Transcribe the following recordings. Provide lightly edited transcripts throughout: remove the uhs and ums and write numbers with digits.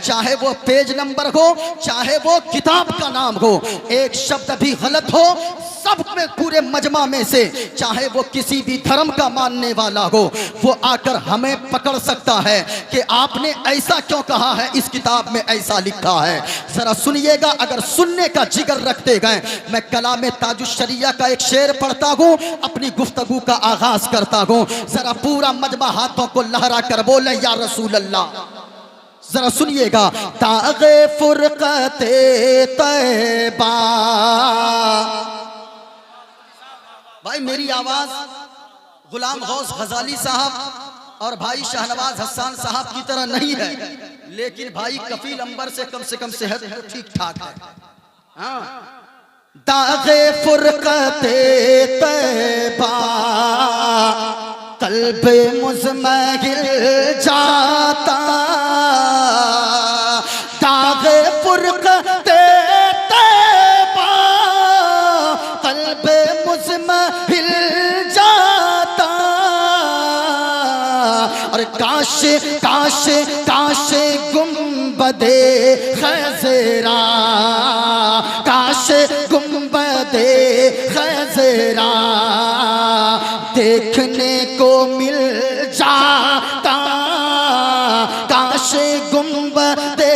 चाहे वो page number हो, चाहे वो किताब का नाम हो, एक शब्द भी गलत हो सब में पूरे मजमा में से, चाहे वो किसी भी धर्म का मानने वाला हो, वो आकर हमें पकड़ सकता है कि आपने ऐसा क्यों कहा है, इस किताब में ऐसा लिखा है। जरा सुनिएगा, अगर सुनने का जिगर रखते गए, मैं कलाम ताजुश शरिया का एक शेर पढ़ता हूँ, अपनी गुफ्तगू का आगाज करता हूँ। जरा पूरा मजमा हाथों को लहरा कर बोले या रसूल अल्लाह। जरा सुनिएगा, तागे फुरकते तैबा। भाई मेरी आवाज गुलाम गौस गजाली साहब और भाई शाहनवाज हसन साहब की तरह नहीं है, लेकिन भाई कफील अंबर से कम सेहत ठीक ठाक है। हाँ, दागे फुरकते तैबा कल्बे मुज़महिल जाता, दागे फुरकते तैबा कल्बे मुज़महिल जाता। और काश काश काश गुंबदे खज़रा, काश गुंबदे खज़रा देखने को मिल जाता, काश गुंबदे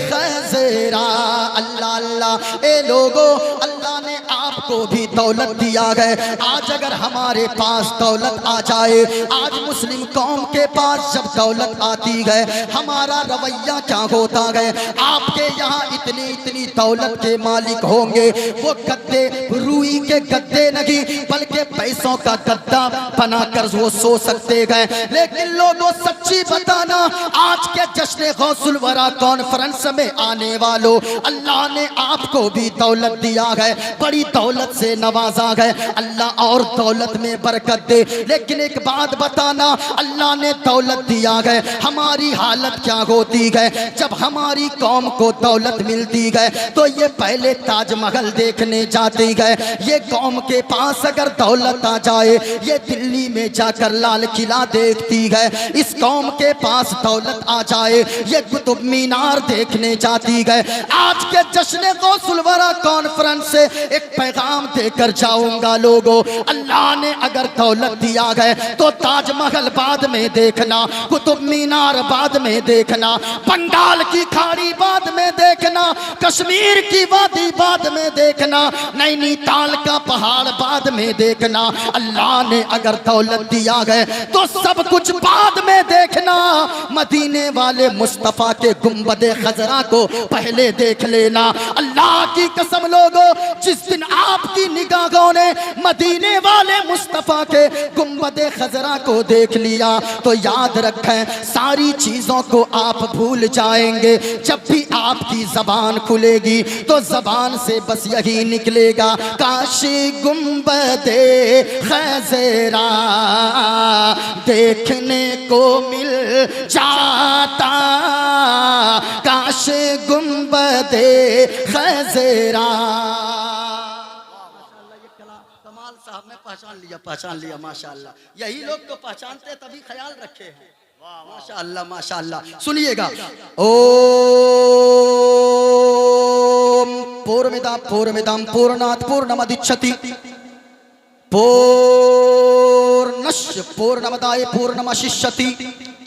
खज़रा। अल्लाह अल्लाह ए लोगो, अल्लाह ने आपको भी दौलत दिया है। आज अगर हमारे पास दौलत आ जाए, आज मुस्लिम कौम के पास जब दौलत आती है, हमारा रवैया क्या होता है? आपके यहाँ इतनी इतनी दौलत के मालिक होंगे, वो गद्दे रुई के गद्दे नहीं बल्कि पैसों का गद्दा बनाकर वो सो सकते हैं। लेकिन लोगों सच्ची बताना, आज के जश्न गौसुल वरा कॉन्फ्रेंस में आने वालों, अल्लाह ने आपको भी दौलत दिया है, बड़ी दौलत से नवाजा है। अल्लाह और दौलत में बरकत दे। लेकिन एक बात बताना, अल्लाह ने दौलत दिया है, हमारी हालत क्या होती है जब हमारी कौम को दौलत मिलती है? तो ये पहले ताजमहल देखने जाती है। ये कौम के पास अगर दौलत आ जाए, ये दिल्ली में जाकर लाल किला देखती है। इस कौम के पास दौलत आ जाए, ये कुतुब मीनार देखने जाती है। आज के जश्न गौसुल वरा कॉन्फ्रेंस से एक पैगाम देकर जाऊंगा लोगों, अल्लाह ने अगर दौलत दिया है तो ताजमहल बाद में देखना, कुतुब मीनार बाद में देखना, बंगाल की खाड़ी बाद में देखना, कश्मीर की वादी बाद में देखना, नैनीताल का पहाड़ बाद में देखना। अल्लाह ने अगर दौलत दिया है तो सब कुछ बाद में देखना। मदीने वाले मुस्तफा के गुंबदे खजरा को पहले देख लेना। अल्लाह की कसम लोगों, जिस दिन आपकी निगाहों ने मदीने वाले मुस्तफा के गुंबदे खजरा को देख लिया तो याद रखें, सारी चीजों को आप भूल जाएंगे। जब भी आपकी जबान खुलेगी तो जबान से बस यही निकलेगा, काशी गुंबदे खजरा देखने को मिल जाता, काश गुंबदे खजरा। कमाल साहब ने पहचान लिया माशाअल्लाह। यही लोग तो पहचानते तभी ख्याल रखे हैं। माशाअल्लाह माशाअल्लाह। सुनिएगा, ओम पूर्णमिदं पूर्णमिदं पूर्णात् पूर्णमुदच्यते पूर्णस्य पूर्णमदाय पूर्णमवशिष्यति।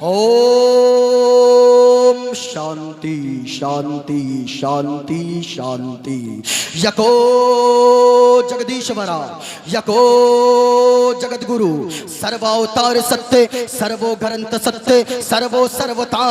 ओम शांति शांति शांति शांति। यको जगदीश्वरा, यको जगद्गुरु, सर्वावतार सत्य, सर्वो ग्रंथ सत्य, सर्वो सर्वता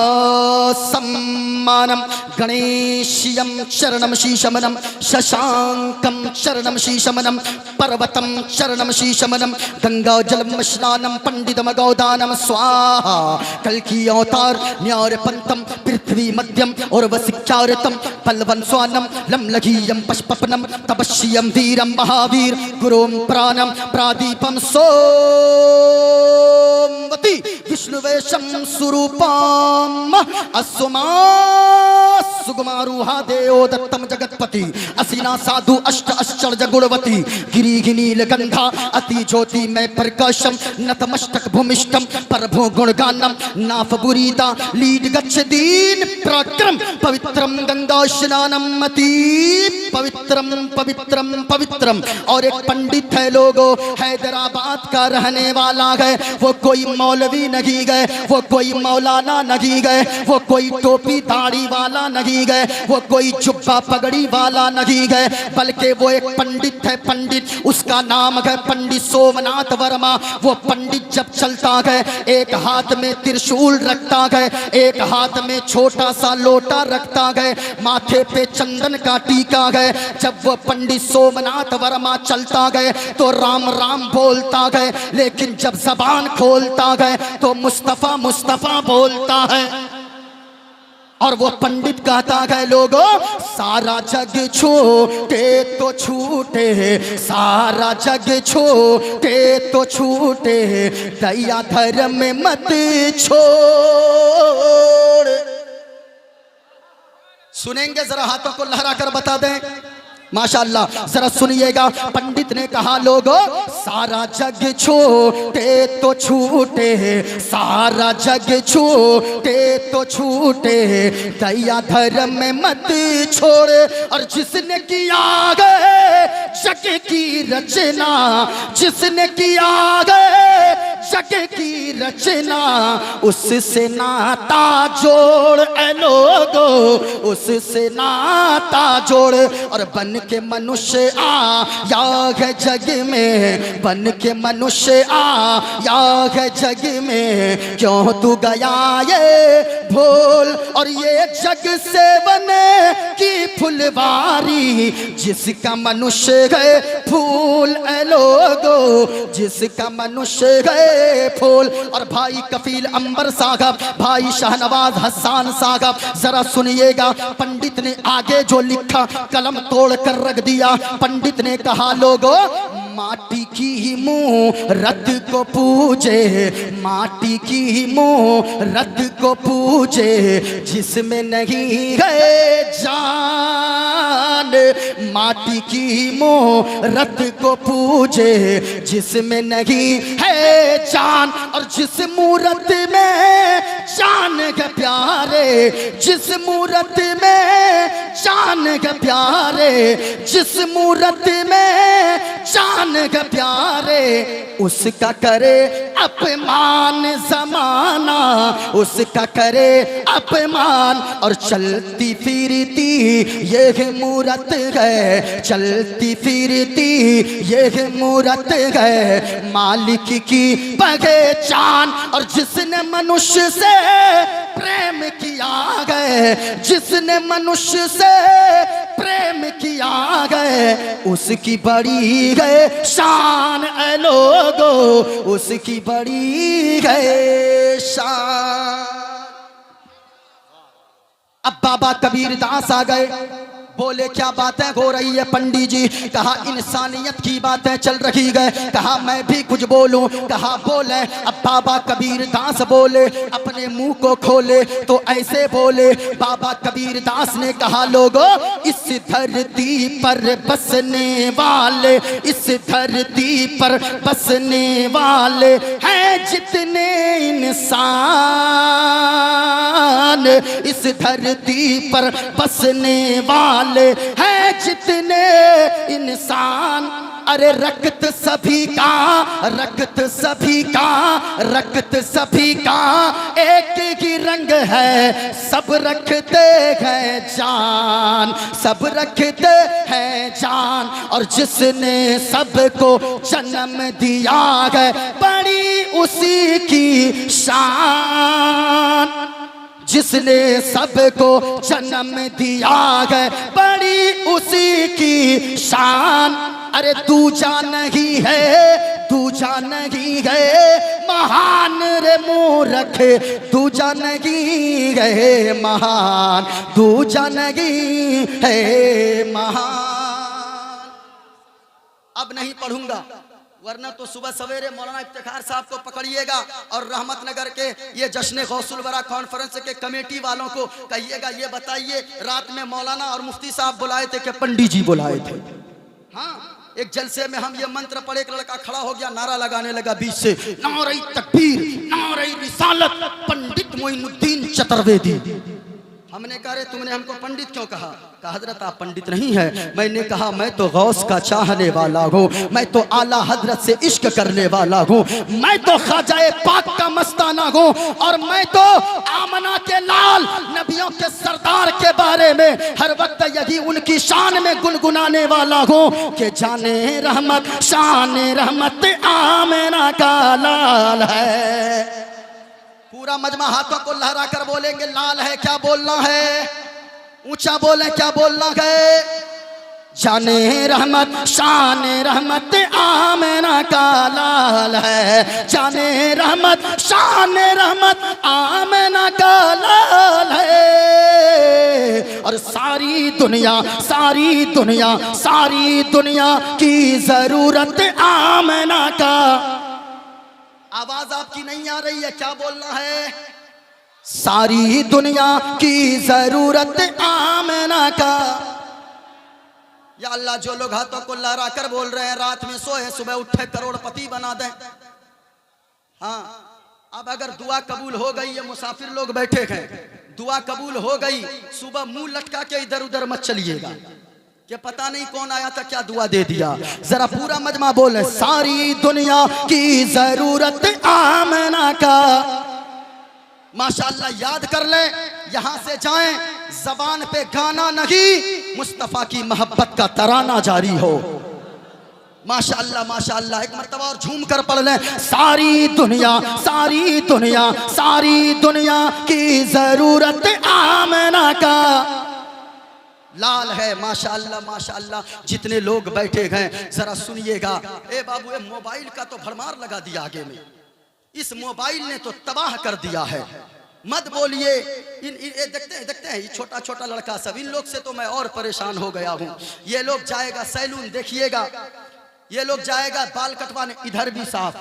सम्मानम। गणेशियम शरणम शीशमनम, शशांकम शरणम शीशमनम, पर्वतम शरणम शीशमनम, गंगा जलम स्नानम, पंडितम गौदानम स्वाहा। कल की अवतार न्यार पंतम, पृथ्वी मध्यम और वसिख्यारतम, पलवन स्वानम, लमलघीयम पशपपनम, तपस्यम वीरम महावीर, गुरुम प्राणम प्रादीपम सोमवती, विष्णुवेशम स्वरूपम अस्मा सुगमारूहा देओ दत्तम जगतपति असीना साधु अष्ट आश्चर्य गुणवती गिरी नीलगंधा अति ज्योति में प्रकाशम नतमस्तक भूमिष्ठम प्रभु गुणगानम नाफ बुरीदा लीड गच्छ दीन प्रक्रम पवित्रम गंगा स्नानम मति पवित्रम पवित्रम पवित्रम। और एक पंडित है लोगो, हैदराबाद का रहने वाला है, वो कोई मौलवी नहीं गए, वो कोई मौलाना नहीं गए, वो कोई टोपी दाढ़ी वाला नहीं गए, वो कोई जुब्बा पगड़ी वाला नहीं गए, बल्कि वो एक पंडित है। पंडित उसका नाम है पंडित सोमनाथ वर्मा। वो पंडित जब चलता है एक हाथ में त्रिशूल रखता है, एक हाथ में छोटा सा लोटा रखता है, माथे पे चंदन का टीका है। जब वो पंडित सोमनाथ वर्मा चलता है तो राम राम बोलता है, लेकिन जब जबान खोलता है तो मुस्तफा मुस्तफा बोलता है। और वो पंडित कहता है लोगों, सारा जग छूटे तो छूटे, सारा जग छूटे तो छूटे, दया धर्म मत छोड़। सुनेंगे जरा, हाथों को लहरा कर बता दें माशाअल्लाह। जरा सुनिएगा, पंडित ने कहा लोगों, सारा जग छूटे तो छूटे, सारा जग छूटे तो छूटे, दया धर्म में मत छोड़। और जिसने किया है जग की रचना, जिसने किया है जग की रचना, उससे नाता जोड़ ए लोगो, उससे नाता जोड़। और बन के मनुष्य आया है जग में, बन के मनुष्य आया है जग में, क्यों तू गया ये भूल। और ये जग से बने की फुलवारी, जिसका मनुष्य है फूल ए लोगो, जिसका मनुष्य है फूल। और भाई कफील अंबर साहब, भाई शाहनवाज हसन साहब, जरा सुनिएगा, पंडित ने आगे जो लिखा कलम तोड़ कर रख दिया। पंडित ने कहा लोगों, माटी की मूरत को पूजे, माटी की मूरत को पूजे, जिसमें नहीं है जान, माटी की मूरत को पूजे, जिसमें नहीं है जान। और जिस मूरत में जान के प्यारे, जिस मूरत में जान के प्यारे, जिस मूरत में जान के प्यारे, उसका करे अपमान जमाना, उसका करे अपमान। और चलती फिरती ये मूरत है, चलती फिरती ये मूरत है, मालिक की पहचान। और जिसने मनुष्य से प्रेम किया है, जिसने मनुष्य से प्रेम किया है, उसकी बड़ी है शान ए लोगो, उसकी बड़ी है शान। अब बाबा कबीर दास आ गए, बोले क्या बातें हो रही है पंडित जी। कहा इंसानियत की बातें चल रही है। कहा मैं भी कुछ बोलूं। कहा बोले। अब बाबा कबीर दास बोले, अपने मुंह को खोले तो ऐसे बोले। बाबा कबीर दास ने कहा लोगों, इस धरती पर बसने वाले, इस धरती पर बसने वाले हैं जितने इंसान, इस धरती पर बसने वाले हैं जितने इंसान। अरे रक्त सभी का, रक्त सभी का, रक्त सभी का एक ही रंग है, सब रखते हैं जान, सब रखते हैं जान। और जिसने सबको जन्म दिया है, बड़ी उसी की शान, जिसने सबको जन्म दिया है, बड़ी उसी की शान। अरे दूजा नहीं है, दूजा नहीं है महान रे मूर्ख, दूजा नहीं है महान, दूजा नहीं है महान। अब नहीं पढ़ूंगा, वरना तो सुबह सवेरे मौलाना इफ्तिखार साहब को पकड़िएगा और रहमत नगर के ये जश्न गौसुल वरा कॉन्फ्रेंस के कमेटी वालों को कहिएगा, ये बताइए रात में मौलाना और मुफ्ती साहब बुलाए थे कि पंडित जी बुलाए थे? हाँ, एक जलसे में हम ये मंत्र पढ़े, एक लड़का खड़ा हो गया, नारा लगाने लगा बीच से, नारे तकबीर, नारे रिसालत, पंडित मोइनुद्दीन चतुर्वेदी। हमने कहा, रे तुमने हमको पंडित क्यों कहा? कहा हजरत आप पंडित नहीं है। मैंने कहा मैं तो गौस का चाहने वाला हूँ, मैं तो आला हजरत से इश्क करने वाला हूँ, मैं तो ख्वाजा पाक का मस्ताना हूँ, और मैं तो आमना के लाल नबियों के सरदार के बारे में हर वक्त यही उनकी शान में गुनगुनाने वाला हूँ कि जाने रहमत शान रहमत आमना का लाल है। पूरा मजमा हाथों को लहरा कर बोलेंगे, लाल है। क्या बोलना है? ऊंचा बोले, क्या बोलना है? जाने रहमत शान रहमत आमना का लाल है, जाने रहमत शान रहमत आमना का लाल है। और सारी दुनिया सारी दुनिया सारी दुनिया की जरूरत आमना का। आवाज आपकी नहीं आ रही है, क्या बोलना है? सारी दुनिया की जरूरत आमना का। या अल्लाह, जो लोग हाथों को लहरा कर बोल रहे हैं रात में सोए सुबह उठे करोड़पति बना दें। हाँ, अब अगर दुआ कबूल हो गई, ये मुसाफिर लोग बैठे हैं, दुआ कबूल हो गई, सुबह मुंह लटका के इधर उधर मत चलिएगा कि पता नहीं कौन आया था क्या दुआ दे दिया। जरा पूरा मजमा बोले, सारी दुनिया की जरूरत आमना का। माशाअल्लाह, याद कर ले, यहां से जाएं, जबान पे गाना नहीं, मुस्तफा की मोहब्बत का तराना जारी हो। माशाअल्लाह माशाअल्लाह, एक मर्तबा और झूम कर पढ़ लें, सारी दुनिया सारी दुनिया सारी दुनिया की जरूरत आमना का लाल है। माशाअल्लाह माशाअल्लाह, जितने लोग बैठे हैं जरा सुनिएगा। ए बाबू, ए मोबाइल का तो भरमार लगा दिया आगे में, इस मोबाइल ने तो तबाह कर दिया है। मत बोलिए, देखते हैं ये छोटा छोटा लड़का सब, इन लोग से तो मैं और परेशान हो गया हूँ। ये लोग जाएगा सैलून, देखिएगा, ये लोग जाएगा बाल कटवाने, इधर भी साफ।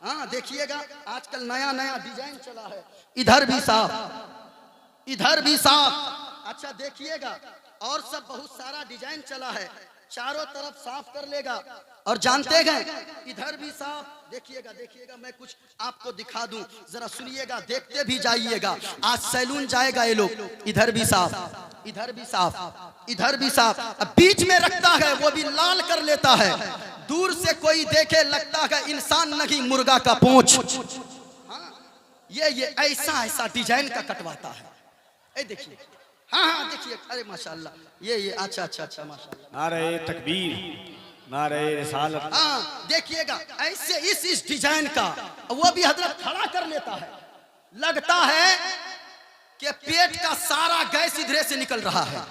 हाँ देखिएगा, आजकल नया नया डिजाइन चला है, इधर भी साफ, इधर भी साफ। अच्छा देखिएगा, और सब बहुत सारा डिजाइन चला है, चारों तरफ साफ कर लेगा। और जानते हैं, इधर भी साफ। देखिएगा देखिएगा, मैं कुछ आपको दिखा दूं, जरा सुनिएगा, देखते भी जाइएगा। आज सैलून जाएगा ये लोग, इधर भी साफ, इधर भी साफ, इधर भी साफ। अब बीच में रखता है, वो भी लाल कर लेता है। दूर से कोई देखे लगता है इंसान नहीं, मुर्गा का पूंछ। ये ऐसा ऐसा डिजाइन का कटवाता है। ए देखिए, हाँ हाँ देखिए, अरे माशाअल्लाह, ये अच्छा अच्छा अच्छा माशाअल्लाह। नारे तकबीर, नारे रिसालत। हाँ देखिएगा, ऐसे इस डिजाइन का वो भी हजरत खड़ा कर लेता है। लगता है कि पेट का सारा गैस इधरे से निकल रहा है।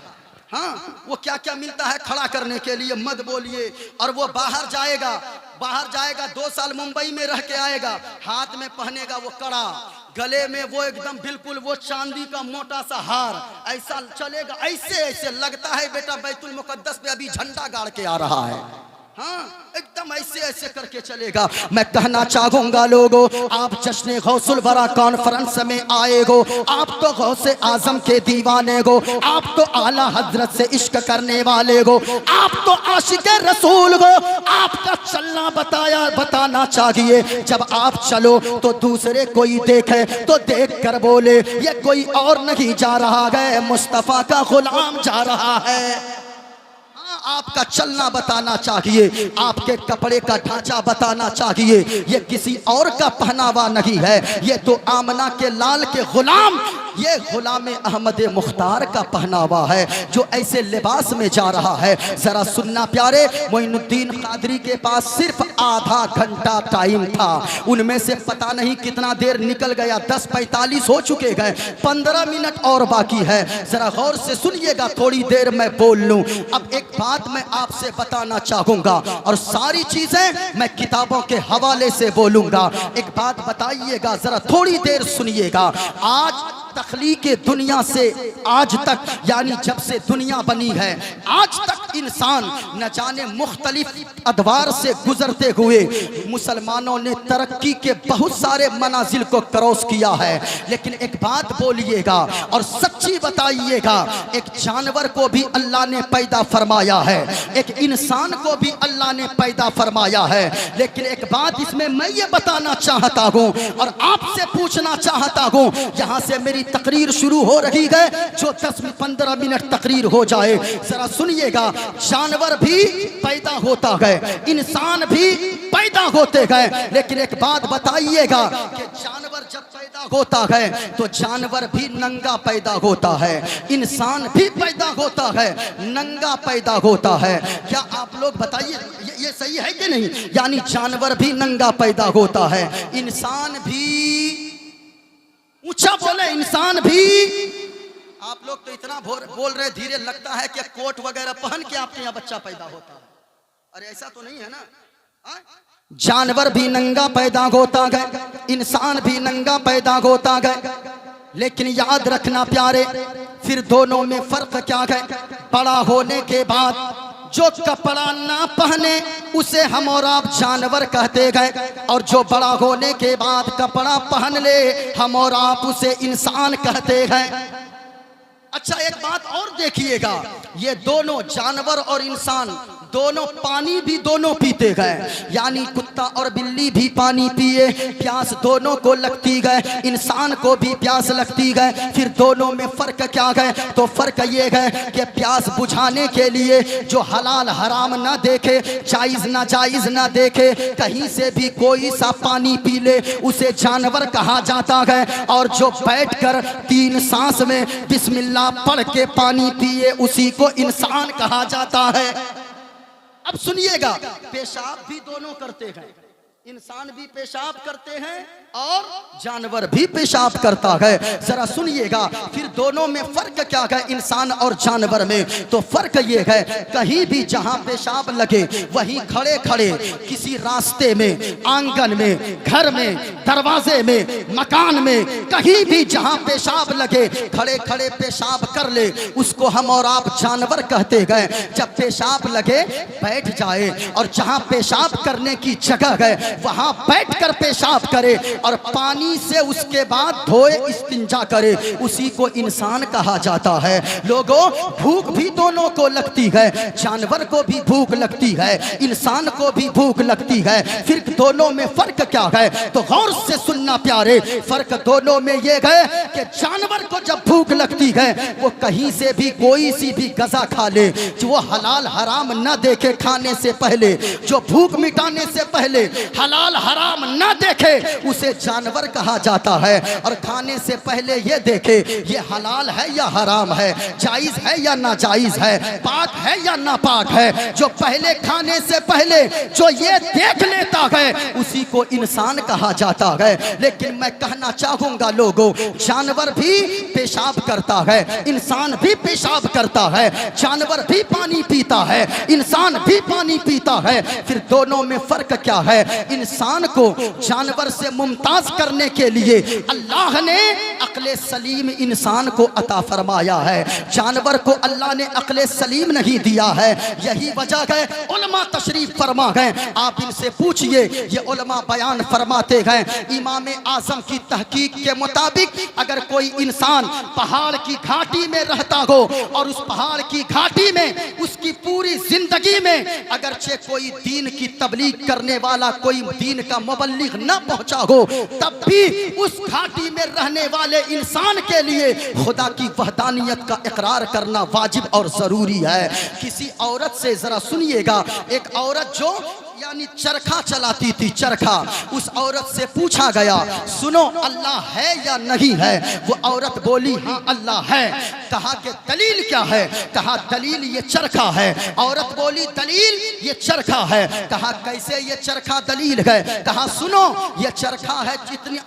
हाँ, वो क्या क्या मिलता है खड़ा करने के लिए, मत बोलिए। और वो बाहर जाएगा, 2 साल मुंबई में रह के आएगा, हाथ में पहनेगा वो कड़ा, गले में वो एकदम बिल्कुल वो चांदी का मोटा सा हार, ऐसा चलेगा, ऐसे ऐसे लगता है बेटा बैतुल मुकद्दस पे अभी झंडा गाड़ के आ रहा है। हाँ, एकदम ऐसे ऐसे करके चलेगा। मैं कहना चाहूंगा लोगों, आप जश्न गौसुल वरा कॉन्फ्रेंस में आए हो, आप तो गौसे आजम के दीवाने हो, आप तो आला हजरत से इश्क करने वाले हो, आप तो आशिक रसूल हो। आपका चलना बताना चाहिए। जब आप चलो तो दूसरे कोई देखे तो देख कर बोले ये कोई और नहीं जा रहा है, मुस्तफा का गुलाम जा रहा है। आपका चलना बताना चाहिए, आपके कपड़े का ढांचा बताना चाहिए। ये किसी और का पहनावा नहीं है, ये तो आमना के लाल के गुलाम, ये गुलाम अहमद मुख्तार का पहनावा है जो ऐसे लिबास में जा रहा है। जरा सुनना प्यारे, मोइनुद्दीन कादरी के पास सिर्फ आधा घंटा टाइम था, उनमें से पता नहीं कितना देर निकल गया, 10:45 हो चुके गए, 15 मिनट और बाकी है। जरा गौर से सुनिएगा, थोड़ी देर मैं बोल लूं। अब एक बात मैं आपसे बताना चाहूंगा और सारी चीजें मैं किताबों के हवाले से बोलूंगा। एक बात बताइएगा, जरा थोड़ी देर सुनिएगा। आज तख्लीक दुनिया से आज तक, यानी जब से दुनिया बनी है आज तक इंसान न जाने मुख्तलिफ अदवार से गुजरते हुए मुसलमानों ने तरक्की के बहुत सारे मनाजिल को क्रॉस किया है, लेकिन एक बात बोलिएगा और सच्ची बताइएगा, एक जानवर को भी अल्लाह ने पैदा फरमाया है, एक इंसान को भी अल्लाह ने पैदा फरमाया है, लेकिन एक बात इसमें मैं ये बताना चाहता हूँ और आपसे पूछना चाहता हूँ, यहाँ से मेरी तकरीर शुरू हो रही है, जो 10-15 मिनट तकरीर हो जाए, जरा सुनिएगा। जानवर भी पैदा होता है, इंसान भी पैदा होते गए, लेकिन एक बात बताइएगा कि जानवर जब पैदा होता है तो जानवर भी नंगा पैदा होता है, इंसान भी पैदा होता है, नंगा पैदा होता है। क्या आप लोग बताइए ये सही है कि नहीं? यानी जानवर भी नंगा पैदा होता है, इंसान भी, ऊंचा बोले, इंसान भी। आप लोग तो इतना बोल रहे धीरे, लगता है कि कोट वगैरह पहन के आपके यहाँ बच्चा पैदा होता है। अरे ऐसा तो नहीं है ना? जानवर भी नंगा पैदा होता है, इंसान भी नंगा पैदा होता है, लेकिन याद रखना प्यारे, फिर दोनों में फर्क क्या है? बड़ा होने के बाद जो कपड़ा ना पहने उसे हम और आप जानवर कहते गए, और जो बड़ा होने के बाद कपड़ा पहन ले हम और आप उसे इंसान कहते हैं। अच्छा, एक बात और देखिएगा, ये दोनों जानवर और इंसान दोनों पानी भी दोनों पीते गए, यानी कुत्ता और बिल्ली भी पानी पिए, प्यास दोनों को लगती गए, इंसान को भी प्यास लगती गए। फिर दोनों में फर्क क्या गए? तो फर्क ये है कि प्यास बुझाने के लिए जो हलाल हराम ना देखे, जायज ना जायज ना देखे, कहीं से भी कोई सा पानी पी ले, उसे जानवर कहा जाता है। और जो बैठकर 3 सांस में बिस्मिल्लाह पढ़ के पानी पिए, उसी को इंसान कहा जाता है। अब सुनिएगा, पेशाब भी दोनों करते हैं, इंसान भी पेशाब करते हैं और जानवर भी पेशाब करता है। जरा सुनिएगा, फिर दोनों में फर्क क्या है इंसान और जानवर में? तो फर्क ये है, कहीं भी जहां पेशाब लगे वहीं खड़े खड़े किसी रास्ते में, आंगन में, घर में, दरवाजे में, मकान में, कहीं भी जहां पेशाब लगे खड़े खड़े पेशाब कर ले, उसको हम और आप जानवर कहते गए। जब पेशाब लगे बैठ जाए, और जहां पेशाब करने की जगह है वहां बैठकर पेशाब करे और पानी से उसके बाद धोए, इस्तिंजा करे, उसी को इंसान कहा जाता है। लोगों, भूख भी दोनों को लगती है, जानवर को भी भूख लगती है, इंसान को भी भूख लगती है। फिर दोनों में फर्क क्या है? तो गौर से सुनना प्यारे, फर्क दोनों में ये है कि जानवर को जब भूख लगती है वो कहीं से भी कोई सी भी गजा खा ले, जो वो हलाल हराम न देखे खाने से पहले, जो भूख मिटाने से पहले हलाल हराम ना देखे, उसे जानवर कहा जाता है। और खाने से पहले ये देखे ये हलाल है या हराम है, जायज है या नाजायज है, पाक है या नापाक है। जो पहले खाने से पहले जो ये देख लेता है उसी को इंसान कहा जाता है। लेकिन मैं कहना चाहूंगा लोगों, जानवर भी पेशाब करता है, इंसान भी पेशाब करता है, जानवर भी पानी पीता है, इंसान भी पानी पीता है। फिर दोनों में फर्क क्या है? इंसान को जानवर से मुमताज करने के लिए अल्लाह ने अक्ले सलीम इंसान को अता फरमाया है, जानवर को अल्लाह ने अक्ले सलीम नहीं दिया है। यही वजह है उलमा तशरीफ फरमा गए, आप इनसे पूछिए, ये उलमा बयान फरमाते हैं, इमाम आजम की तहकीक के मुताबिक अगर कोई इंसान पहाड़ की घाटी में रहता हो और उस पहाड़ की घाटी में उसकी पूरी जिंदगी में अगरचे कोई दीन की तबलीग करने वाला, कोई दीन का मुबल्लिग न पहुंचा हो, तब भी उस घाटी में रहने वाले इंसान के लिए खुदा की वहदानियत का इकरार करना वाजिब और जरूरी है। किसी औरत से जरा सुनिएगा, एक औरत जो यानी चरखा चलाती थी, चरखा, उस औरत से पूछा गया, सुनो अल्लाह है या नहीं है? वो औरत बोली हाँ अल्लाह है। कहा कि दलील क्या है? कहा दलील ये चरखा है। औरत बोली दलील ये चरखा है। कहा कैसे ये चरखा दलील है? कहा सुनो, ये चरखा है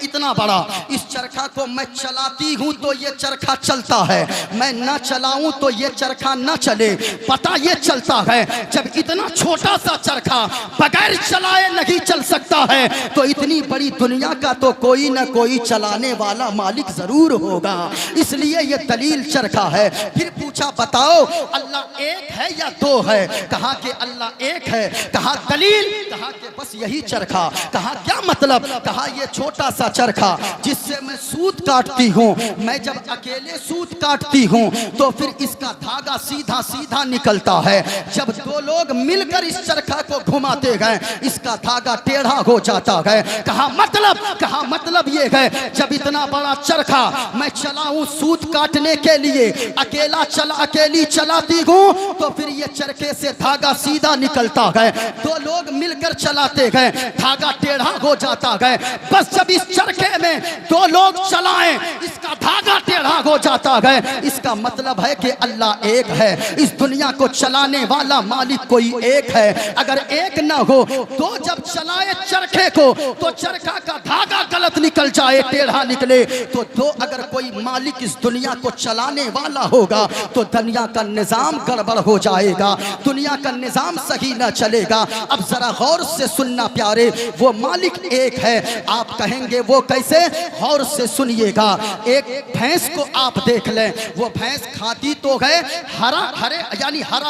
इतना बड़ा, इस चरखा को मैं चलाती हूँ तो ये चरखा चलता है, मैं ना चलाऊं तो ये चरखा ना चले। पता ये चलता है जब इतना छोटा सा चरखा बगैर चलाए नहीं चल सकता है, तो इतनी बड़ी दुनिया का तो कोई ना कोई चलाने वाला मालिक जरूर होगा, इसलिए ये दलील चरखा है। फिर पूछा बताओ अल्लाह एक है या दो है? कहा कि अल्लाह एक है। कहा दलील? कहा कि बस यही चरखा। कहा क्या मतलब? कहा ये छोटा सा चरखा जिससे मैं सूत काटती हूँ, मैं जब अकेले सूत काटती हूँ तो फिर इसका धागा सीधा सीधा निकलता है, जब दो लोग मिलकर इस चरखा को घुमाते गए इसका धागा टेढ़ा हो जाता है। कहा मतलब? कहा मतलब ये है जब इतना बड़ा चरखा मैं चलाऊं सूत काटने के लिए, अकेली चलाती हूं तो फिर ये चरखे से धागा सीधा निकलता है, दो लोग मिलकर चलाते गए धागा टेढ़ा हो जाता है। बस जब इस चरखे में दो लोग चलाएं इसका धागा टेढ़ा हो जाता है। इसका मतलब है कि अल्लाह एक है, इस दुनिया को चलाने वाला मालिक कोई एक है। अगर एक ना हो तो जब चलाए चरखे को तो चरखा का धागा गलत निकल जाए, टेढ़ा निकले तो दो अगर कोई मालिक इस दुनिया को चलाने वाला होगा तो दुनिया का निजाम गड़बड़ हो जाएगा, दुनिया का निजाम सही न चलेगा। अब जरा गौर से सुनना प्यारे, वो मालिक एक है। आप कहेंगे वो कैसे? गौर से सुनिएगा। एक भैंस को आप देख लें, वो भैंस खाती तो है हरा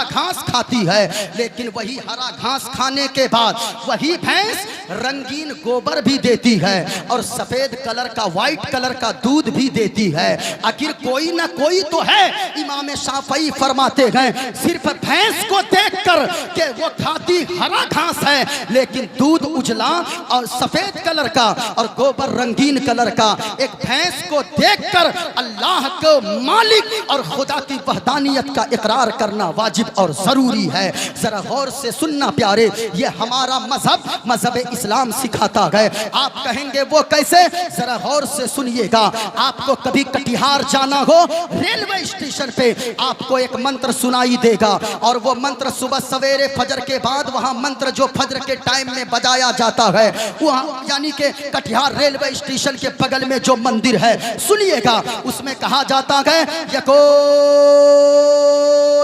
घास खाती है, लेकिन वही हरा घास खाने के बाद वही भैंस रंगीन गोबर भी देती है और सफेद कलर का, व्हाइट कलर का दूध भी देती है। आखिर कोई ना कोई तो है। इमाम शाफई फरमाते हैं सिर्फ भैंस को देखकर कि वो खाती हरा घास है लेकिन दूध उजला और सफेद कलर का और गोबर रंगीन कलर का, एक भैंस को देखकर अल्लाह को मालिक और खुदा की वहदानियत का इकरार करना वाजिब और जरूरी है। जरा गौर से सुनना प्यारे, ये हमारा मजहब इस्लाम सिखाता है। आप कहेंगे वो कैसे? जरा गौर से सुनिएगा। आपको कभी कटिहार जाना हो, रेलवे स्टेशन पे आपको एक मंत्र सुनाई देगा और वो मंत्र सुबह सवेरे फजर के बाद वहां मंत्र जो फजर के टाइम में बजाया जाता है, वहां यानी कि कटिहार रेलवे स्टेशन के बगल में जो मंदिर है सुनिएगा, उसमें कहा जाता है यको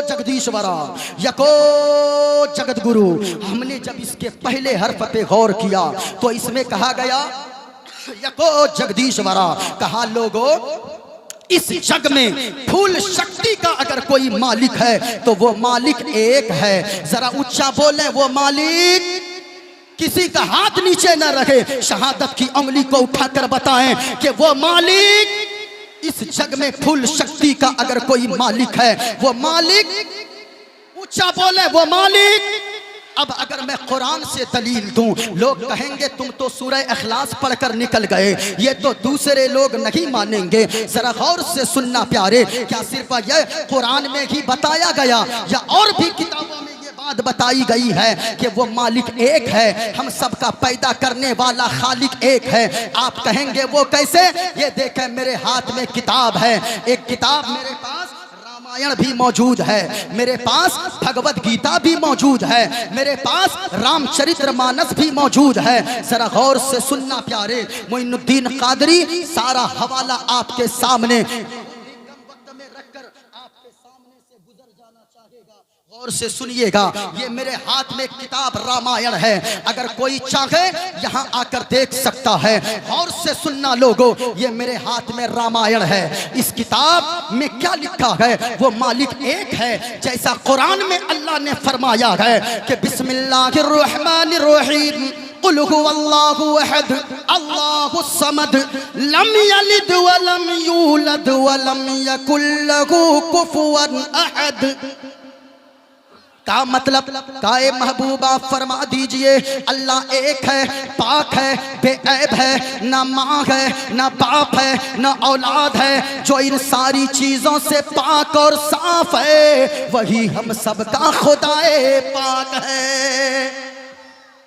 जगदीश्वरा यको जगत गुरु। हमने जब इसके पहले हर्फ पे गौर किया तो इसमें कहा गया यको जगदीश्वरा। कहा लोगो इस जग में फूल शक्ति का अगर कोई मालिक है तो वो मालिक एक है। जरा ऊंचा बोले, वो मालिक किसी का हाथ नीचे न रखे, शहादत की उंगली को उठाकर बताएं कि वो मालिक, इस जग में फूल शक्ति का अगर कोई मालिक है वो मालिक, ऊंचा बोले वो मालिक। अब अगर मैं कुरान से दलील दूं, लोग कहेंगे तुम तो सूरह इखलास पढ़कर निकल गए, ये तो दूसरे लोग नहीं मानेंगे। जरा गौर से सुनना प्यारे, क्या सिर्फ यह कुरान में ही बताया गया या और भी किताबों में बात बताई गई है कि वो मालिक एक है, हम सबका पैदा करने वाला खालिक एक है? आप कहेंगे वो कैसे? ये देखें मेरे हाथ में किताब है, एक किताब मेरे पास रामायण भी मौजूद है, मेरे पास भगवत गीता भी मौजूद है, मेरे पास रामचरितमानस भी मौजूद है। जरा गौर से सुनना प्यारे, मोइनुद्दीन कादरी सारा हवाला आपके सामने और से सुनिएगा। ये मेरे हाथ में किताब रामायण है, अगर कोई चाहे यहाँ आकर देख सकता है। और से सुनना लोगों, ये मेरे हाथ में रामायण है। इस किताब में क्या लिखा है? वो मालिक एक है, जैसा कुरान में अल्लाह ने फरमाया है कि बिस्मिल्लाहिर्रहमानिर्रहीम कुल हुवल्लाहु अहद अल्लाहुस समद लम यलिद व लम यूलद व लम यकुल लहू कुफुवन अहद। का मतलब काए महबूबा फरमा दीजिए, अल्लाह एक है, पाक है, बेऐब है, ना माँ है, ना बाप है, ना औलाद है, जो इन सारी चीजों से पाक और साफ है, वही हम सबका खुदाए पाक है।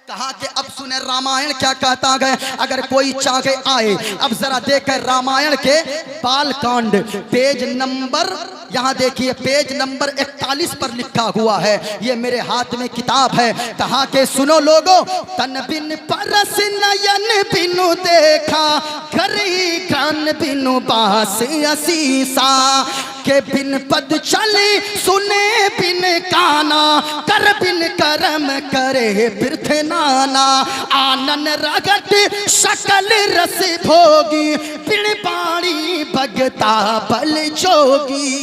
कहा कि अब सुने रामायण क्या कहता है, अगर कोई चाहे आए। अब जरा देखें रामायण के बाल कांड, पेज नंबर, यहाँ देखिए पेज नंबर 41 पर लिखा हुआ है। ये मेरे हाथ में किताब है। कहा कि सुनो लोगो, तन बिन परस नयन बिनु देखा, घरी कान बिनु बास असीसा, के बिन पद चले सुने बिन काना, कर बिन करम करे बिरथ नाना, आनन रगत शकल रस भोगी, बिन पाणी भगता बल जोगी।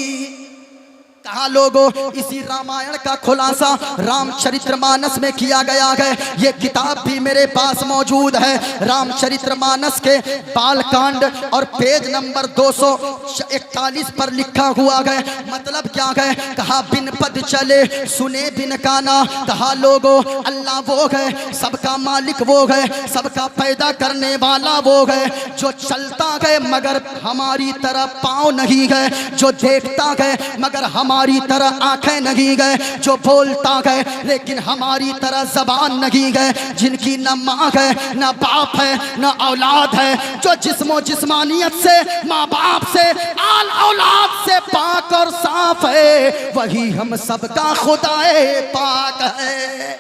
कहा लोगों, इसी रामायण का खुलासा रामचरितमानस में किया गया है। ये किताब भी मेरे पास मौजूद है। रामचरितमानस के बालकांड और पेज नंबर 241 पर लिखा हुआ है। मतलब क्या है? कहा बिन पद चले सुने बिन काना। कहा लोगों, अल्लाह वो है, सबका मालिक वो है, सबका पैदा करने वाला वो है, जो चलता है मगर हमारी तरह पाँव नहीं है, जो देखता है मगर हमारी तरह आंखें नहीं गए, जो बोलता है लेकिन हमारी तरह जबान नहीं गए, जिनकी न माँ है न बाप है न औलाद है, जो जिस्मो जिस्मानियत से माँ बाप से आल औलाद से पाक और साफ है, वही हम सबका खुदाए पाक है।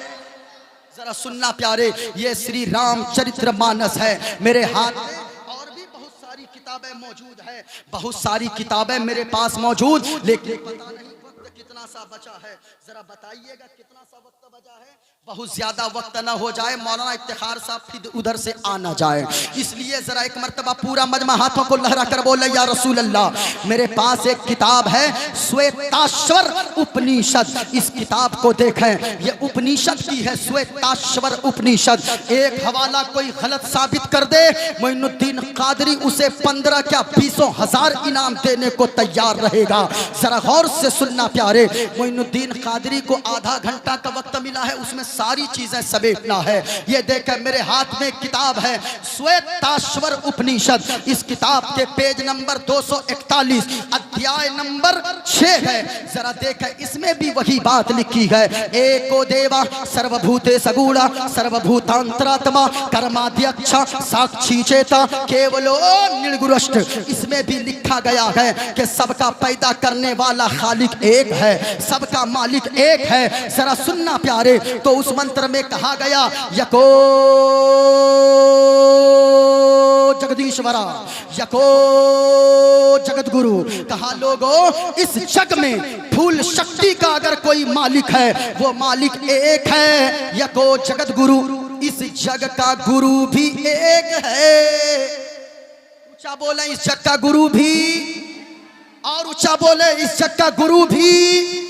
जरा सुनना प्यारे, ये श्री रामचरितमानस है मेरे हाथ में। किताबें मौजूद है, बहुत सारी किताबें मेरे पास मौजूद, लेकिन पता नहीं वक्त कितना सा बचा है। जरा बताइएगा कितना सा वक्त बचा है? बहुत ज्यादा वक्त ना हो जाए, मौलाना इफ्तिखार साहब फिर उधर से आ ना जाए, इसलिए जरा एक मर्तबा पूरा मजमा हाथों को लहरा कर बोले या रसूल अल्लाह। मेरे पास एक किताब है श्वेताश्वर उपनिषद। इस किताब को देखें, ये उपनिषद की है, श्वेताश्वर उपनिषद। एक हवाला कोई गलत साबित कर दे, मोइनुद्दीन कादरी उसे 15 क्या 20 हजार इनाम देने को तैयार रहेगा। जरा गौर से सुनना प्यारे, मोइनुद्दीन कादरी को आधा घंटा का वक्त मिला है, उसमें सारी चीजें समेटना है। ये देखें मेरे हाथ में किताब है श्वेताश्वर उपनिषद। इस किताब के पेज नंबर 241 अध्याय नंबर 6 है। जरा देखें, इसमें भी वही बात लिखी है, एको देवा सर्वभूते सगुणा सर्वभूतांतरात्मा कर्माध्यक्ष साक्षी चेता केवलो निर्गुणष्ट। इसमें भी लिखा गया है कि सबका पैदा करने वाला खालिक एक है, सबका मालिक एक है। जरा सुनना प्यारे, तो उस मंत्र में कहा गया यको जगदीश्वरा यको जगत गुरु। कहा लोगों, इस जग में फूल शक्ति का अगर कोई मालिक है, वो मालिक एक है, यको जगत गुरु। इस जग का गुरु भी एक है। ऊंचा बोले इस जग का गुरु भी, और ऊंचा बोले इस जग का गुरु भी।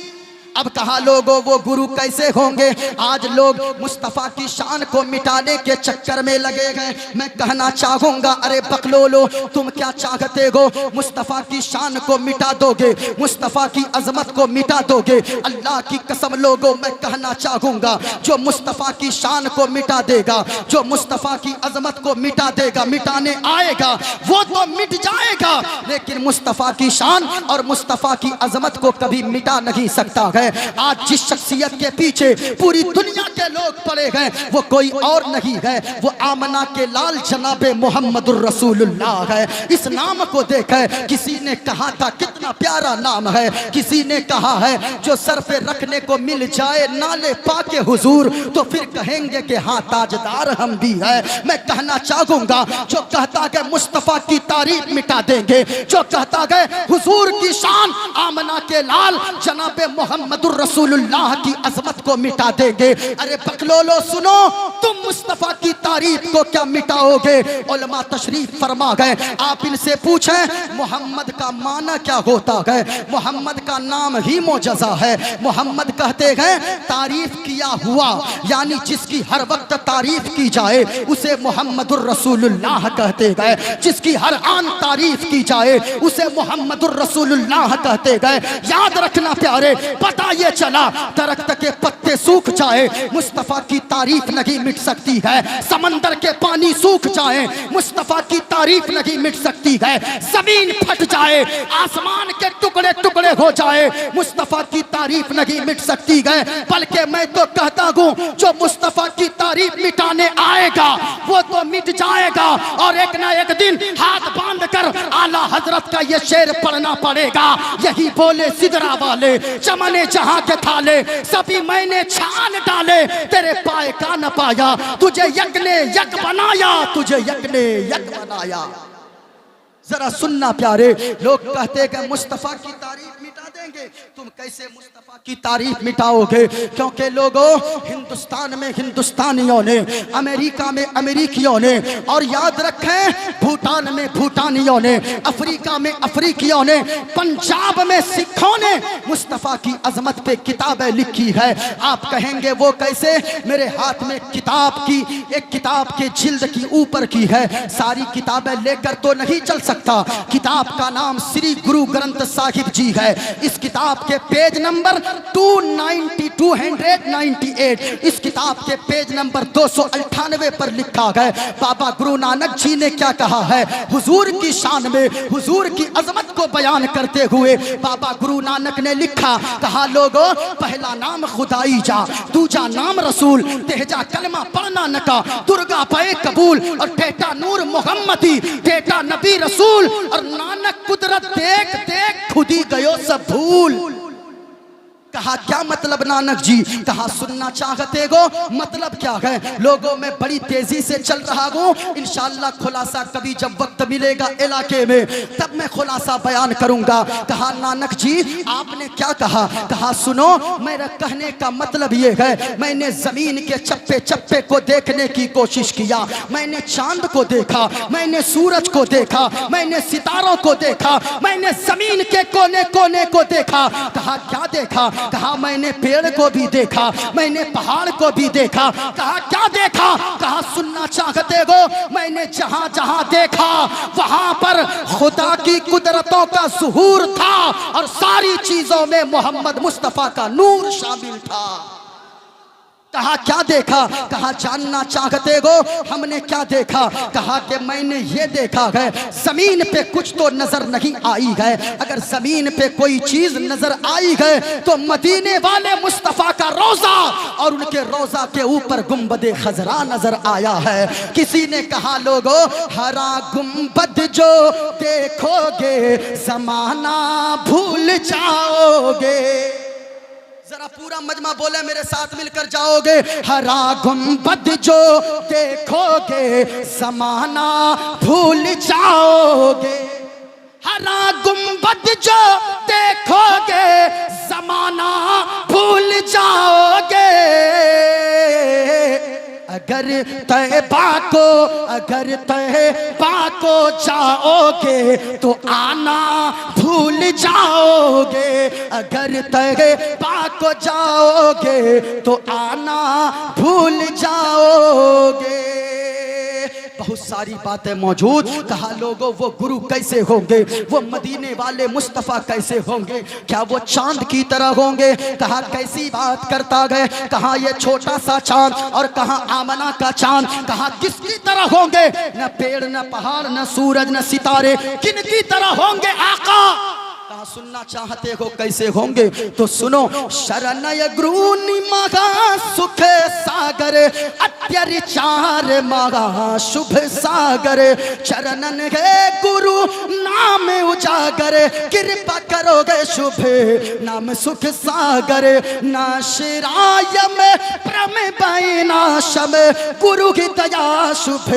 अब कहा लोगों, वो गुरु कैसे होंगे? आज लोग मुस्तफ़ा की शान को मिटाने के चक्कर में लगे गए। मैं कहना चाहूंगा, अरे बकलोलो, तुम क्या चाहते हो? मुस्तफ़ा की शान को मिटा दोगे, मुस्तफ़ा की अजमत को मिटा दोगे? अल्लाह की कसम लोगों, मैं कहना चाहूंगा, जो मुस्तफ़ा की शान को मिटा देगा, जो मुस्तफ़ा की अजमत को मिटा देगा, मिटाने आएगा, वो तो मिट जाएगा, लेकिन मुस्तफ़ा की शान और मुस्तफ़ा की अजमत को कभी मिटा नहीं सकता है। आज जिस शख्सियत के पीछे पूरी दुनिया के लोग पड़े हैं, वो कोई और नहीं है, वो आमना के लाल जनाबे मोहम्मदुर रसूलुल्लाह है। इस नाम को देखे, किसी ने कहा था कितना प्यारा नाम है, किसी ने कहा है जो सर पे रखने को मिल जाए नाले पाके हुजूर, तो फिर कहेंगे कि हाँ ताजदार हम भी है। मैं कहना चाहूंगा, जो कहता है मुस्तफ़ा की तारीफ मिटा देंगे, जो कहता है हुजूर की शान आमना के लाल जनाबे मोहम्मदुर रसूलुल्लाह की अजमत को मिटा देंगे, अरे बकलोलो सुनो, तुम मुस्तफ़ा की तारीफ को क्या मिटाओगे? उलमा तशरीफ फरमा गए, आप इनसे पूछें मोहम्मद का माना क्या होता है? मोहम्मद का नाम ही मोजज़ा है। मोहम्मद कहते हैं तारीफ किया हुआ, यानी जिसकी हर वक्त तारीफ की जाए उसे मोहम्मदुर रसूलुल्लाह कहते गए। जिसकी हर आन तारीफ की जाए उसे मोहम्मदुर रसूलुल्लाह कहते गए। याद रखना प्यारे, पता ये चला दरख्त के पत्ते सूख जाए, मुस्तफ़ा की तारीफ नहीं मिट सकती है। समंदर के पानी सूख जाए, मुस्तफ़ा की तारीफ नहीं मिट सकती है। जमीन फट जाए, आसमान के टुकड़े टुकड़े हो जाए, मुस्तफ़ा की तारीफ नहीं मिट सकती है। बल्कि मैं तो कहता हूँ, जो मुस्तफ़ा की तारीफ मिटाने आएगा वो तो मिट जाएगा, और एक ना एक दिन हाथ बांध कर आला हजरत का ये शेर पढ़ना पड़ेगा। यही बोले सिदरा वाले, चमने जहां के थाले, सभी मैंने छान डाले, तेरे पाए का न पाया, तुझे यक ने यक बनाया, तुझे यक ने यक बनाया। जरा सुनना प्यारे, लोग कहते हैं मुस्तफ़ा की तारीफ मिटा देंगे, तुम कैसे मुस्तफ़ा की तारीफ मिटाओगे? क्योंकि लोगों, हिंदुस्तान में हिंदुस्तानियों ने, अमेरिका में अमेरिकियों ने, और याद रखें भूटान में भूटानियों ने, अफ्रीका में अफ्रीकियों ने, पंजाब में सिखों ने मुस्तफ़ा की अजमत पे किताबें लिखी है। आप कहेंगे वो कैसे? मेरे हाथ में किताब की एक किताब के जिल्द की ऊपर की है, सारी किताबें लेकर तो नहीं चल सकता। किताब का नाम श्री गुरु ग्रंथ साहिब जी है। इस किताब के पेज नंबर 298 इस किताब के पेज नंबर 298 पर लिखा है बाबा गुरु नानक जी ने क्या कहा है। हुजूर की शान में हुजूर की अजमत को बयान करते हुए बाबा गुरु नानक ने लिखा, कहा लोगों, पहला नाम खुदाई जा, दूजा नाम रसूल, तेजा कलमा पढ़ना नका, दुर्गा पे कबूल और टेटा नूर मोहम्मदी, टेटा नबी रसूल और नानक कुदरत देख देख खुदी गयो सब भूल। कहा क्या मतलब नानक जी? कहा सुनना चाहते हो मतलब क्या है? लोगों में बड़ी तेजी से चल रहा हूँ, इंशाअल्लाह खुलासा कभी जब वक्त मिलेगा इलाके में तब मैं खुलासा बयान करूंगा। कहा नानक जी आपने क्या कहा? कहा सुनो, मेरा कहने का मतलब ये है, मैंने जमीन के चप्पे चप्पे को देखने की कोशिश किया, मैंने चांद को देखा, मैंने सूरज को देखा, मैंने सितारों को देखा, मैंने जमीन के कोने कोने को देखा। कहा क्या देखा? कहा मैंने पेड़ को भी देखा, मैंने पहाड़ को भी देखा। कहा क्या देखा? कहा सुनना चाहते हो? मैंने जहां जहां देखा वहां पर खुदा की कुदरतों का ज़ुहूर था और सारी चीजों में मोहम्मद मुस्तफा का नूर शामिल था। कहा क्या देखा? कहा जानना चाहते हो हमने क्या देखा? कहा कि मैंने ये देखा है, जमीन पे कुछ तो नजर नहीं आई है, अगर जमीन पे कोई चीज नजर आई है तो मदीने वाले मुस्तफा का रोजा और उनके रोजा के ऊपर गुंबदे खजरा नजर आया है। किसी ने कहा लोगो हरा गुंबद जो देखोगे जमाना भूल जाओगे। जरा पूरा मजमा बोले मेरे साथ मिलकर जाओगे। हरा गुंबद जो देखोगे जमाना भूल जाओगे। हरा गुंबद जो देखोगे जमाना भूल जाओगे। अगर तैबा को जाओगे तो आना भूल जाओगे। अगर तैबा को जाओगे तो आना भूल जाओगे। बहुत सारी बातें मौजूद। कहा लोगों वो गुरु कैसे होंगे, वो मदीने वाले मुस्तफ़ा कैसे होंगे, क्या वो चांद की तरह होंगे? कहा कैसी बात करता गए? कहा ये छोटा सा चांद और कहा आमना का चांद, कहा किसकी तरह होंगे? न पेड़ न पहाड़ न सूरज न सितारे, किन की तरह होंगे आका? कहा सुनना चाहते हो कैसे होंगे? तो सुनो। शरणय गुरुनि मगा सुख सागर, अत्यचार मगा शुभ सागर, चरणन है गुरु नाम उजागर, कृपा करोगे शुभ नाम सुख सागर। नाशिराय में प्रम बैनाशम, गुरु की दया शुभ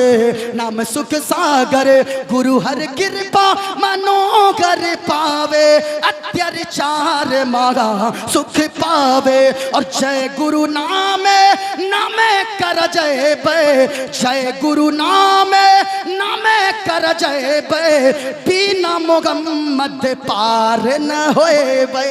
नाम सुख सागर। गुरु हर कृपा मनोगर पावे, अत्याचार मारा सुख पावे। और जय गुरु नामे नामे कर जय बे, जय गुरु नामे नामे कर जय बे, बिना मोहम्मद पार न होए बे।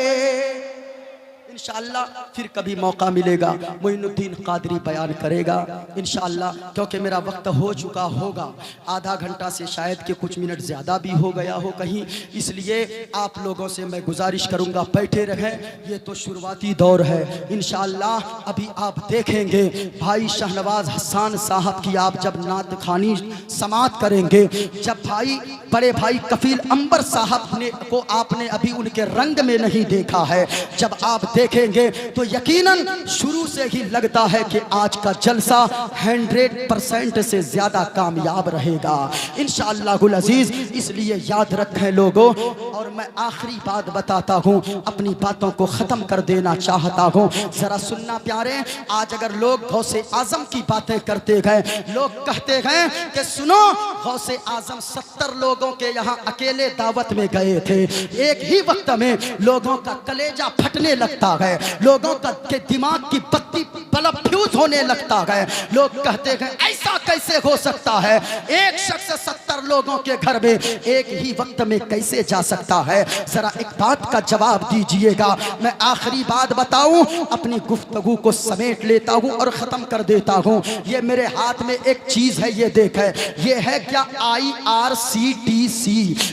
इंशाअल्लाह फिर कभी मौका मिलेगा मोइनुद्दीन कादरी बयान करेगा इंशाअल्लाह, क्योंकि मेरा वक्त हो चुका होगा। आधा घंटा से शायद के कुछ मिनट ज़्यादा भी हो गया हो कहीं, इसलिए आप लोगों से मैं गुजारिश करूंगा बैठे रहें। ये तो शुरुआती दौर है। इंशाअल्लाह अभी आप देखेंगे भाई शाहनवाज हसन साहब की आप जब नात खानी समात करेंगे, जब भाई बड़े भाई कफील अंबर साहब ने को आपने अभी उनके रंग में नहीं देखा है, जब आप देखेंगे तो यकीनन शुरू से ही लगता है कि आज का जलसा 100% से ज्यादा कामयाब रहेगा इंशाअल्लाहुल अजीज। इसलिए याद रखें लोगों, और मैं आखिरी बात बताता हूँ, अपनी बातों को खत्म कर देना चाहता हूँ। जरा सुनना प्यारे, आज अगर लोग गौसे आजम की बातें करते गए, लोग कहते हैं कि सुनो गौसे आजम 70 लोगों के यहाँ अकेले दावत में गए थे, एक ही वक्त में लोगों का कलेजा फटने लगता लगता है, लोगों का के दिमाग की बत्ती बल्ब फ्यूज होने लगता है। लोग कहते हैं ऐसा कैसे हो सकता है, एक शख्स 70 लोगों के घर में एक ही वक्त में कैसे जा सकता है? जरा एक बात का जवाब दीजिएगा। मैं आखिरी बात बताऊं, अपनी गुफ्तगू को समेट लेता हूं और खत्म कर देता हूं। ये मेरे हाथ में एक चीज है, ये देखें, ये है क्या? IRCTC।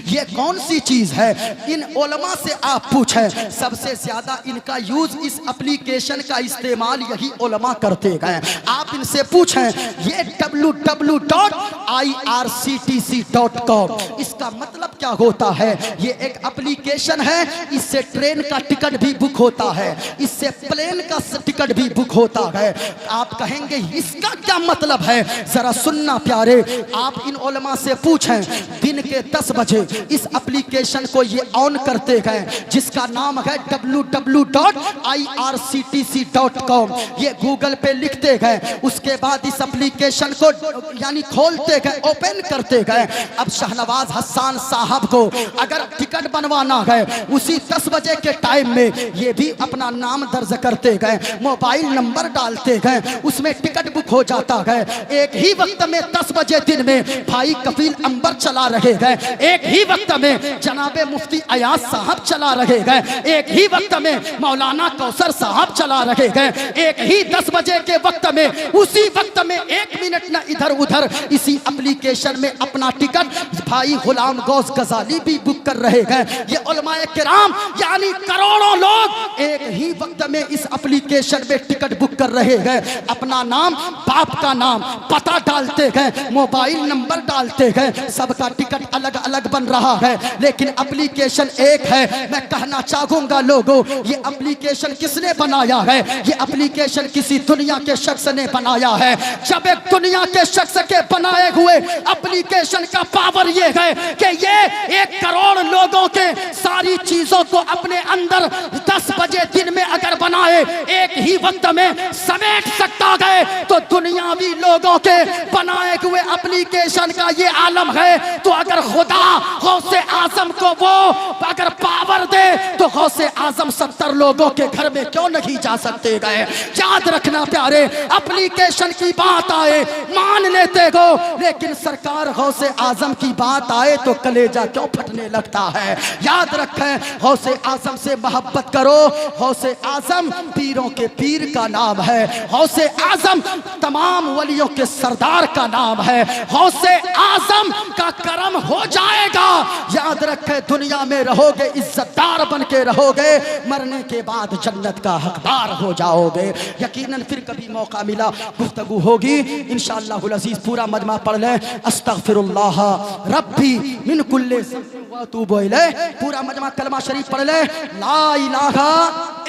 ये कौन सी चीज है? इन उलमा से आप पूछें, सबसे ज्यादा इनका यूज, इस एप्लीकेशन का इस्तेमाल यही उलमा करते गए। आप इनसे पूछें, ये www.irctc.com इसका मतलब क्या होता है? ये एक एप्लीकेशन है, इससे ट्रेन का टिकट भी बुक होता है, इससे प्लेन का टिकट भी बुक होता है। आप कहेंगे इसका क्या मतलब है? जरा सुनना प्यारे, आप इन उलमा से पूछें, दिन के 10 बजे इस एप्लीकेशन को ये ऑन करते गए, जिसका नाम है www.irctc.com। ये गूगल पे लिखते गए, उसके बाद इस एप्लीकेशन को यानी खोलते गए, ओपन करते गए। अब शहनवाज हसन साहब को अगर टिकट बनवाना है, उसी 10 बजे के टाइम में ये भी अपना नाम दर्ज करते गए, मोबाइल नंबर डालते गए, उसमें टिकट बुक हो जाता है। एक ही वक्त में 10 बजे दिन में भाई कफील अंबर चला रहे गए, एक ही वक्त में जनाबे मुफ्ती अयाज साहब चला रहे गए, एक ही वक्त में मौलाना कौसर साहब चला रहे गए, एक ही 10 बजे के वक्त में, उसी वक्त में 1 मिनट न इधर उधर इसी एप्लीकेशन में अपना टिकट भाई गुलाम गौस गजाली भी बुक कर रहे हैं। ये उलमाए किराम यानी करोड़ों लोग एक ही वक्त में इस एप्लीकेशन में टिकट बुक कर रहे हैं। अपना नाम, बाप का नाम, पता डालते हैं, मोबाइल नंबर डालते हैं, सबका टिकट अलग अलग बन रहा है, लेकिन एप्लीकेशन एक है। मैं कहना चाहूंगा लोगों, ये एप्लीकेशन किसने बनाया है? ये एप्लीकेशन किसी दुनिया के शख्स ने बनाया है। जब एक दुनिया के शख्स के बनाए हुए एप्लीकेशन का पावर ये है कि ये 1 करोड़ लोगों के सारी चीजों को अपने अंदर 10 बजे दिन में अगर बनाए, एक ही वक्त में समेट सकता है, तो दुनियावी लोगों के बनाए हुए एप्लीकेशन का ये आलम है। तो अगर खुदा गौसे आजम को वो अगर पावर दे, तो गौसे आजम 70 लोगों के घर में क्यों नहीं जा सकते गए? याद रखना प्यारे, एप्लीकेशन की बात आए मान लेते हो, लेकिन सरकार गौसे आजम की बात आए तो कलेजा क्यों फटने लगता है? याद रखें, गौसे आजम से मोहब्बत करो। गौसे आजम पीरों के पीर का नाम है, गौसे आजम तमाम वलियों के सरदार का नाम है, गौसे आजम का करम हो जाएगा। याद रखें, दुनिया में रहोगे इज्जतदार बन के रहोगे, मरने के बाद जन्नत का हकदार हो जाओगे। यकीनन फिर कभी मौका मिला गुफ्तगू होगी इंशाअल्लाहुल अज़ीज़। पूरा मजमा पढ़ लें, अस्तगफिरुल्लाह रब्बी मिन कुल्ले ज़ंबिन व अतूबु इलैह। पूरा मजमा कलमा शरीफ पढ़ लें, ला इलाहा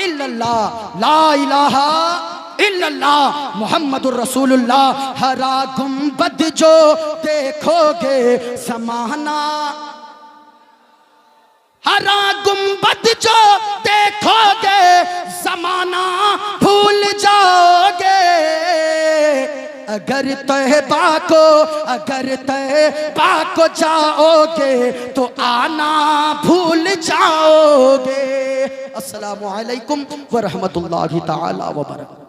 इल्लल्लाह, ला इलाहा इल्लल्लाह मुहम्मदुर रसूलुल्लाह। हरा गुंबद जो देखोगे समाना, हरा गुंबद जो देखोगे ज़माना भूल जाओगे। अगर तहबा को जाओगे तो आना भूल जाओगे। अस्सलामु अलैकुम व रहमतुल्लाहि तआला व बरकातहू।